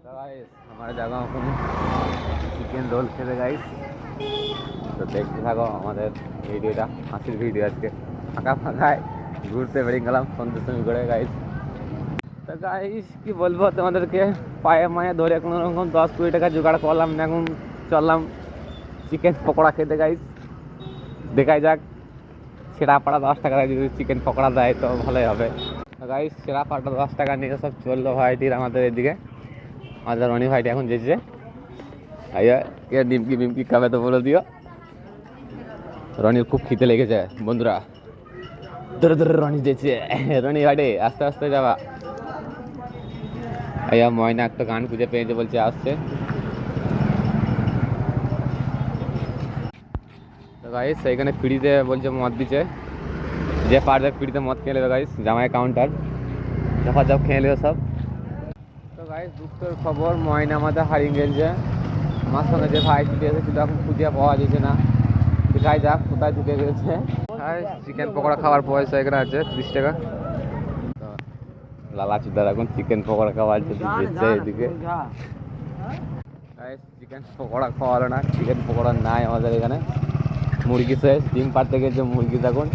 हमारे जागो এখন চিকেন রোল খেতে গাইস। তো দেখতে থাকো আমাদের ভিডিওটা, হাসির ভিডিও। আজকে ফাঁকা ফাঁকায় ঘুরতে বেরিয়ে গেলাম সন্ধ্যে করে গাইস। তো গাইস কি বলবো তোমাদেরকে, পায়ে মায়ে ধরে কোনো রকম 10-20 টাকা জোগাড় করলাম না, এখন চললাম চিকেন পকোড়া খেতে গাইস। দেখাই যাক সেরা পাড়া 10 টাকা যদি চিকেন পকোড়া দেয় তো ভালোই হবে। তো গাইস সেরা পাড়া 10 টাকা নিয়ে সব চললো ভাইটির আমাদের এদিকে। আমাদের রনি ভাইটি এখন যেছে আইয়া কে ডিমকি বিমকি খাবে তো বলে দিও। রনির খুব খিদে লেগেছে বন্ধুরা, ধরে ধরে রনি যেছে। রনি ভাইটি আস্তে আস্তে যাবা। আইয়া ময়না একটা গান খুঁজে পেয়েছে, বলছে আসছে। তো গাইস এইখানে ফ্রিতে বলছে মদ দিচ্ছে, যে পারবে ফ্রিতে মদ খেয়ে নেবে গাইস। জামাই কাউন্টার যখন সব খেয়ে নেবে সব। তো গাইস দুঃখের খবর, ময়না আমাদের হারিয়ে গেছে। আমার সঙ্গে যে ভাই ছুটে এসেছিল এখন খুঁজে পাওয়া যাচ্ছে না। দেখাই যাক কোথায় ঢুকে গেছে। চিকেন পকোড়া খাওয়ার পয়সা এখানে আছে 30 টাকা। তো লালা চুদার এখন চিকেন পকোড়া খাওয়ার জন্য যেছে এদিকে। চিকেন পকোড়া খাওয়ালো না, চিকেন পকোড়া নাই আমাদের এখানে। মুরগি শেষ, ডিম পাড়তে গেছে মুরগি। তখন